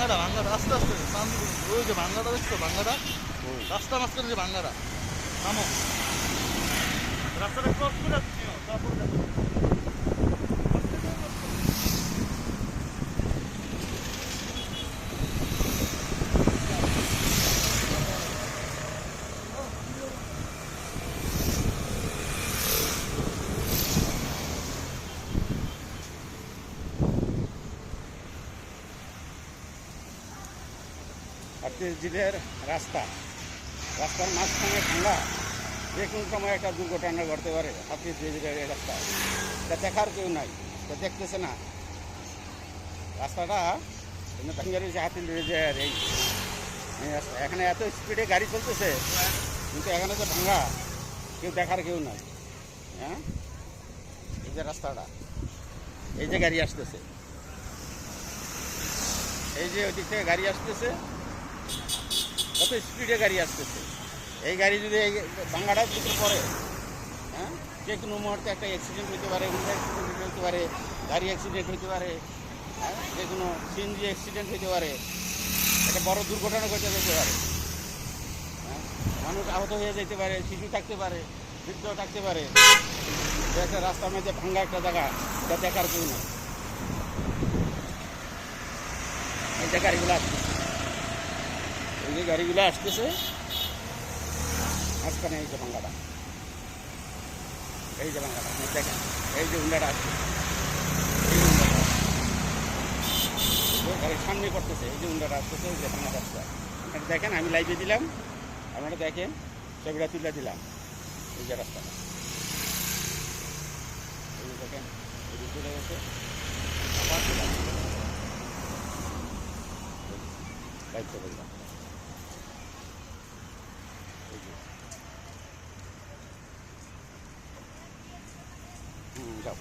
ভাঙ্গাটা ভাঙ্গাটা আস্তে আস্তে ওই যে ভাঙ্গাটা দেখছো ভাঙ্গাটা রাস্তা মাঝখানে যে ভাঙ্গাটা নামো রাস্তাটা ক্রস করে তারপরে দেখো জিলের রাস্তার মাঝখানে ভাঙা যে কোনো সময় একটা দুর্ঘটনা ঘটতে পারে হাতির জিলের এই রাস্তা এটা দেখার কেউ নাই, এটা দেখতেছে না। রাস্তাটা ভেঙে রয়েছে হাতির এই রাস্তা, এখানে এত স্পিডে গাড়ি চলতেছে কিন্তু এখানে যে ভাঙা দেখার কেউ নাই। হ্যাঁ, এই যে রাস্তাটা, এই যে গাড়ি আসতেছে, এই যে ওই দিক থেকে গাড়ি আসতেছে, কত স্পিডে গাড়ি আসতেছে। এই গাড়ি যদি এই ভাঙ্গাটার ভিতরে পড়ে, হ্যাঁ, যে কোনো মুহূর্তে একটা অ্যাক্সিডেন্ট হতে পারে, হুন্ডা অ্যাক্সিডেন্ট হতে পারে, গাড়ি অ্যাক্সিডেন্ট হতে পারে, হ্যাঁ, যে কোনো সিএনজি অ্যাক্সিডেন্ট হতে পারে, একটা বড় দুর্ঘটনা ঘটে যেতে পারে। হ্যাঁ, মানুষ আহত হয়ে যেতে পারে, শিশু থাকতে পারে, বৃদ্ধ থাকতে পারে। একটা রাস্তার মধ্যে ভাঙ্গা একটা জায়গা, এটা দেখার কেউ নেই। এই যে গাড়িগুলো আসতেছে, এই যে গাড়িগুলো আসতেছে মাঝখানে, এই যে ভাঙ্গাটা, এই যে ভাঙ্গাটা দেখেন, এই যে হুন্ডাটা আসছে, গাড়ির সামনে পড়তেছে, এই যে হুন্ডাটা আসতেছে, এই যে ভাঙ্গাটা আসছে। আপনারা দেখেন, আমি লাইভে দিলাম, আপনারা দেখেন, ছবিটা তুলে দিলাম। এই যে রাস্তাটা, এই যে দেখেন, এই যে চলে গেছে, আবার দিলাম, লাইভ করে দিলাম। যাও।